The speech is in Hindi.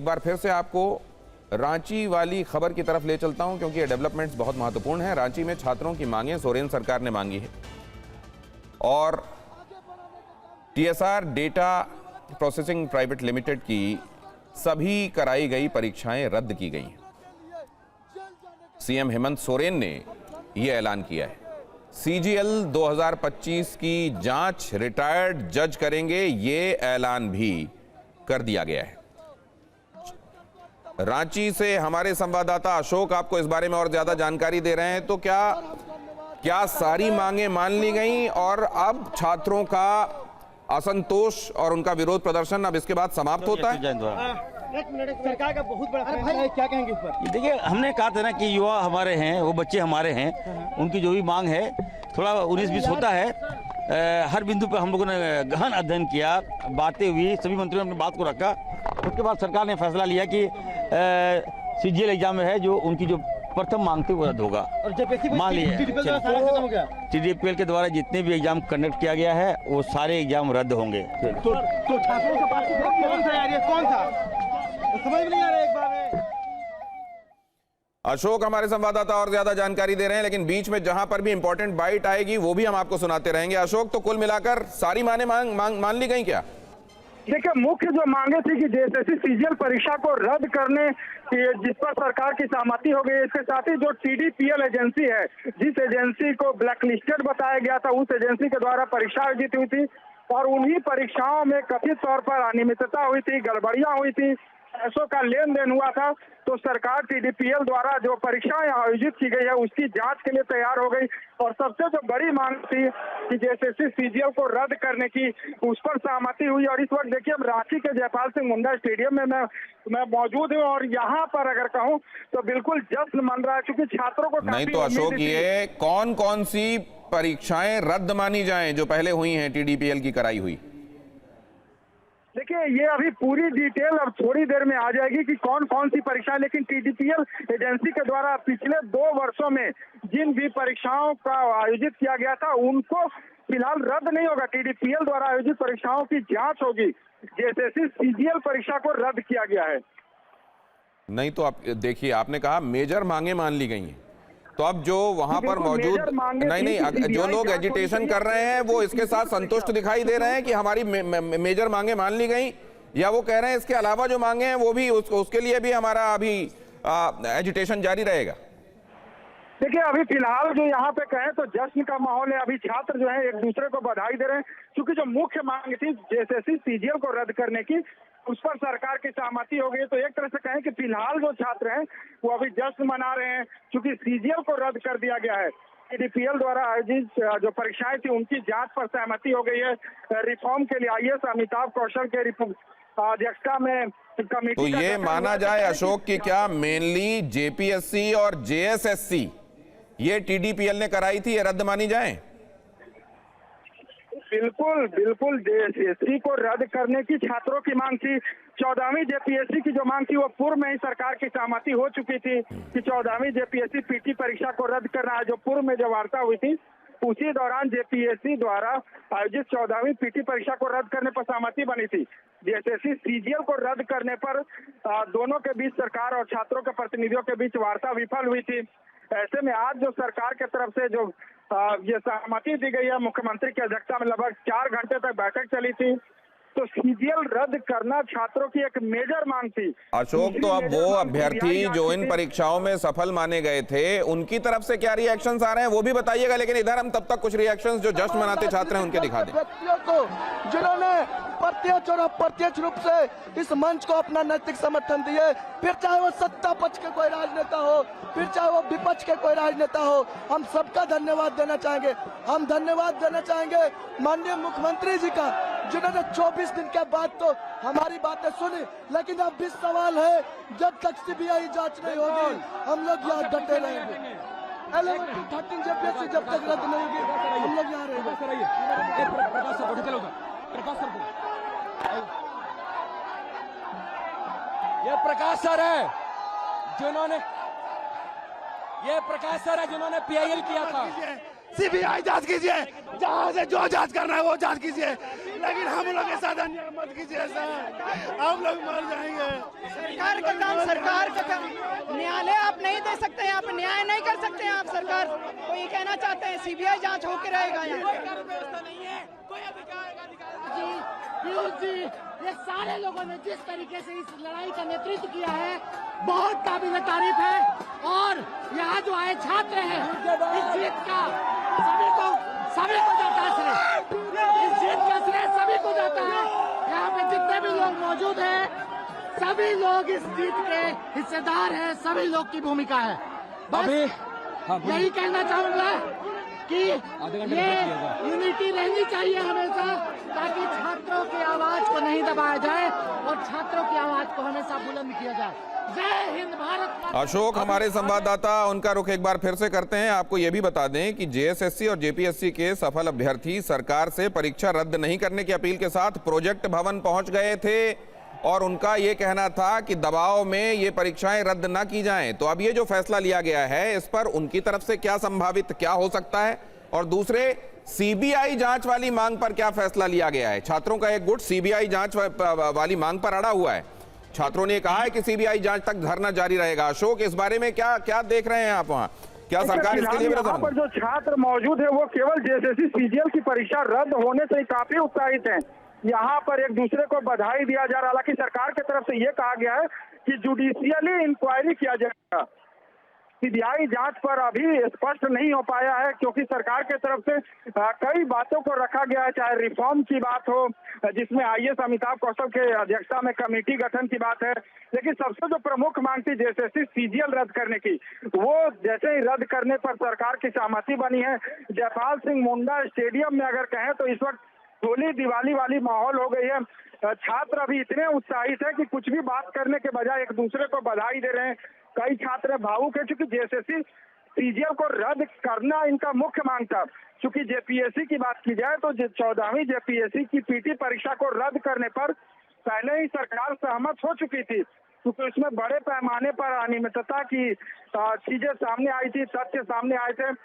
एक बार फिर से आपको रांची वाली खबर की तरफ ले चलता हूं, क्योंकि ये डेवलपमेंट्स बहुत महत्वपूर्ण है। रांची में छात्रों की मांगें सोरेन सरकार ने मांगी है और TSR data processing private limited की सभी कराई गई परीक्षाएं रद्द की गई। सीएम हेमंत सोरेन ने यह ऐलान किया है। सीजीएल 2025 की जांच रिटायर्ड जज करेंगे, ये ऐलान भी कर दिया गया है। रांची से हमारे संवाददाता अशोक आपको इस बारे में और ज्यादा जानकारी दे रहे हैं। तो क्या सारी मांगें मान ली गई और अब छात्रों का असंतोष और उनका विरोध प्रदर्शन अब इसके बाद समाप्त होता है? सरकार का बहुत बड़ा फैसला है, क्या कहेंगे इस पर? देखिए, हमने कहा था ना कि युवा हमारे हैं, वो बच्चे हमारे हैं, उनकी जो भी मांग है थोड़ा 19-20 होता है। हर बिंदु पर हम लोगों ने गहन अध्ययन किया, बातें हुई, सभी मंत्रियों ने अपनी बात को रखा। उसके बाद सरकार ने फैसला लिया कि सीजीएल एग्जाम में है जो उनकी जो प्रथम मांग थी वो रद्द होगा। और मान लिया TDPL के द्वारा जितने भी एग्जाम कंडक्ट किया गया है वो सारे एग्जाम रद्द होंगे। तो छात्रों का पास कौन सा यार, ये कौन सा समझ में नहीं आ रहा एक बार में। अशोक हमारे संवाददाता और ज्यादा जानकारी दे रहे हैं, लेकिन बीच में जहां पर भी इंपॉर्टेंट बाइट आएगी वो भी हम आपको सुनाते रहेंगे। अशोक, तो कुल मिलाकर सारी मान ली गई क्या? देखिए, मुख्य जो मांगे थी कि जेएसएससी सीजीएल परीक्षा को रद्द करने जिस पर सरकार की सहमति हो गई। इसके साथ ही जो TDPL एजेंसी है, जिस एजेंसी को ब्लैकलिस्टेड बताया गया था, उस एजेंसी के द्वारा परीक्षा आयोजित हुई थी और उन्हीं परीक्षाओं में कथित तौर पर अनियमितता हुई थी, गड़बड़ियां हुई थी, पैसों का लेन देन हुआ था। तो सरकार TDPL द्वारा जो परीक्षाएं आयोजित की गई है उसकी जांच के लिए तैयार हो गई और सबसे जो बड़ी मांग थी कि जेएसएससी सीजीएल को रद्द करने की, उस पर सहमति हुई। और इस वक्त देखिए, हम रांची के जयपाल सिंह मुंडा स्टेडियम में मैं मौजूद हूँ और यहाँ पर अगर कहूँ तो बिल्कुल जश्न मन रहा है, क्योंकि छात्रों को नहीं तो अशोक, ये कौन कौन सी परीक्षाएं रद्द मानी जाएं जो पहले हुई हैं, TDPL की कराई हुई? देखिए, ये अभी पूरी डिटेल अब थोड़ी देर में आ जाएगी कि कौन कौन सी परीक्षा, लेकिन TDPL एजेंसी के द्वारा पिछले 2 वर्षों में जिन भी परीक्षाओं का आयोजित किया गया था उनको फिलहाल रद्द नहीं होगा। TDPL द्वारा आयोजित परीक्षाओं की जांच होगी। जेएसएससी सीजीएल परीक्षा को रद्द किया गया है। नहीं तो आप देखिए, आपने कहा मेजर मांगे मान ली गई हैं, तो अब जो वहां पर मौजूद नहीं जो लोग एजिटेशन कर रहे हैं वो इसके साथ संतुष्ट दिखाई दे रहे हैं कि हमारी मेजर मांगे मान ली गई, या वो कह रहे हैं इसके अलावा जो मांगे हैं वो भी उसके लिए भी हमारा अभी एजिटेशन जारी रहेगा? देखिए, अभी फिलहाल जो यहाँ पे कहें तो जश्न का माहौल है। अभी छात्र जो है एक दूसरे को बधाई दे रहे हैं, क्योंकि जो मुख्य मांग थी जेएसएससी सीजीएल को रद्द करने की, उस पर सरकार की सहमति हो गई। तो एक तरह से कहें कि फिलहाल जो छात्र हैं वो अभी जश्न मना रहे हैं, क्योंकि सीजीएल को रद्द कर दिया गया है। TDPL द्वारा आयोजित जो परीक्षाएं थी उनकी जांच पर सहमति हो गई है। रिफॉर्म के लिए IAS अमिताभ कौशल के अध्यक्षता में कमेटी। तो ये माना जाए अशोक कि क्या मेनली JPSC और JSSC ये TDPL ने कराई थी, ये रद्द मानी जाए? बिल्कुल जेएसएससी को रद्द करने की छात्रों की मांग थी। 14वीं JPSC की जो मांग थी वो पूर्व में ही सरकार की सहमति हो चुकी थी कि 14वीं JPSC PT परीक्षा को रद्द करना है। जो पूर्व में जो वार्ता हुई थी उसी दौरान JPSC द्वारा आयोजित 14वीं PT परीक्षा को रद्द करने पर सहमति बनी थी। जेएसएससी सीजीएल को रद्द करने पर दोनों के बीच, सरकार और छात्रों के प्रतिनिधियों के बीच वार्ता विफल हुई थी। ऐसे में आज जो सरकार की तरफ से जो ये सहमति दी गई है, मुख्यमंत्री की अध्यक्षता में लगभग 4 घंटे तक बैठक चली थी। तो सीजीएल रद्द करना छात्रों की एक मेजर मांग थी। अशोक, तो अब वो अभ्यर्थी जो इन परीक्षाओं में सफल माने गए थे उनकी तरफ से क्या रिएक्शंस आ रहे हैं वो भी बताइएगा, लेकिन इधर हम तब तक कुछ रिएक्शंस जो जश्न मनाते छात्र हैं उनके दिखा दें। व्यक्तियों को जिन्होंने प्रत्यक्ष और अप्रत्यक्ष रूप से इस मंच को अपना नैतिक समर्थन दिए, फिर चाहे वो सत्ता पक्ष के कोई राजनेता हो, फिर चाहे वो विपक्ष के कोई राजनेता हो, हम सबका धन्यवाद देना चाहेंगे। हम धन्यवाद देना चाहेंगे माननीय मुख्यमंत्री जी का, जिन्होंने 24 दिन के बाद तो हमारी बातें सुनी, लेकिन अब भी सवाल है, जब तक CBI जांच नहीं होगी हम लोग यहाँ डटे रहेंगे। 11-13 JPSC जब तक रद्द नहीं होगी हम लोग यहाँ रहेंगे। ये प्रकाश सर है जिन्होंने PIL किया था। CBI जांच कीजिए, जहाँ से जो जांच करना है वो जांच कीजिए, लेकिन हम लोग के साथ अन्याय मत कीजिए सर, हम लोग मर जाएंगे। का काम, सरकार का काम। न्यायालय आप नहीं दे सकते हैं, आप न्याय नहीं कर सकते हैं आप सरकार। तो ये कहना चाहते हैं सीबीआई जांच होकर रहेगा यहाँ। जी, ये सारे लोगों ने जिस तरीके से इस लड़ाई का नेतृत्व किया है, बहुत काबिल तारीफ है। और यहाँ जो आए छात्र हैं, इस जीत का सभी को जाता है श्रेय। इस जीत का श्रेय सभी को जाता है। यहाँ पे जितने भी लोग मौजूद हैं, सभी लोग इस जीत के हिस्सेदार हैं, सभी लोग की भूमिका है। बस यही कहना चाहूंगा कि ये यूनिटी रहनी चाहिए हमेशा, ताकि छात्रों की आवाज को नहीं दबाया जाए और छात्रों की आवाज को हमेशा बुलंद किया जाए। जय हिंद, भारत माता। अशोक, हमारे संवाददाता, उनका रुख एक बार फिर से करते हैं। आपको यह भी बता दें कि जेएसएससी और जेपीएससी के सफल अभ्यर्थी सरकार से परीक्षा रद्द नहीं करने की अपील के साथ प्रोजेक्ट भवन पहुंच गए थे और उनका ये कहना था कि दबाव में ये परीक्षाएं रद्द ना की जाएं। तो अब ये जो फैसला लिया गया है, इस पर उनकी तरफ से क्या संभावित क्या हो सकता है? और दूसरे, सीबीआई जांच वाली मांग पर क्या फैसला लिया गया है? छात्रों का एक गुट सीबीआई जांच वाली मांग पर अड़ा हुआ है। छात्रों ने कहा है कि सीबीआई जांच तक धरना जारी रहेगा। अशोक, इस बारे में क्या क्या देख रहे हैं आप वहां? क्या सरकार इसके लिए यहाँ पर जो छात्र मौजूद है वो केवल जेएसएससी सीजीएल की परीक्षा रद्द होने से काफी उत्साहित हैं। यहाँ पर एक दूसरे को बधाई दिया जा रहा। हालांकि सरकार की तरफ से ये कहा गया है कि जुडिशियली इंक्वायरी किया जाएगा। सीबीआई जांच पर अभी स्पष्ट नहीं हो पाया है, क्योंकि सरकार की तरफ से कई बातों को रखा गया है, चाहे रिफॉर्म की बात हो, जिसमें आईएएस अमिताभ कौशल के अध्यक्षता में कमेटी गठन की बात है। लेकिन सबसे जो प्रमुख मांग थी जेएसएससी सीजीएल रद्द करने की, वो जैसे ही रद्द करने पर सरकार की सहमति बनी है। जयपाल सिंह मुंडा स्टेडियम में अगर कहें तो इस वक्त होली दिवाली वाली माहौल हो गई है। छात्र अभी इतने उत्साहित है कि कुछ भी बात करने के बजाय एक दूसरे को बधाई दे रहे हैं। कई छात्र भावुक है, क्योंकि जेएसएससी सीजीएल को रद्द करना इनका मुख्य मांग था। क्योंकि जेपीएससी की बात की जाए तो 14वीं जेपीएससी की पीटी परीक्षा को रद्द करने पर पहले ही सरकार सहमत हो चुकी थी, क्योंकि उसमें बड़े पैमाने पर अनियमितता की चीजें सामने आई थी, तथ्य सामने आए थे।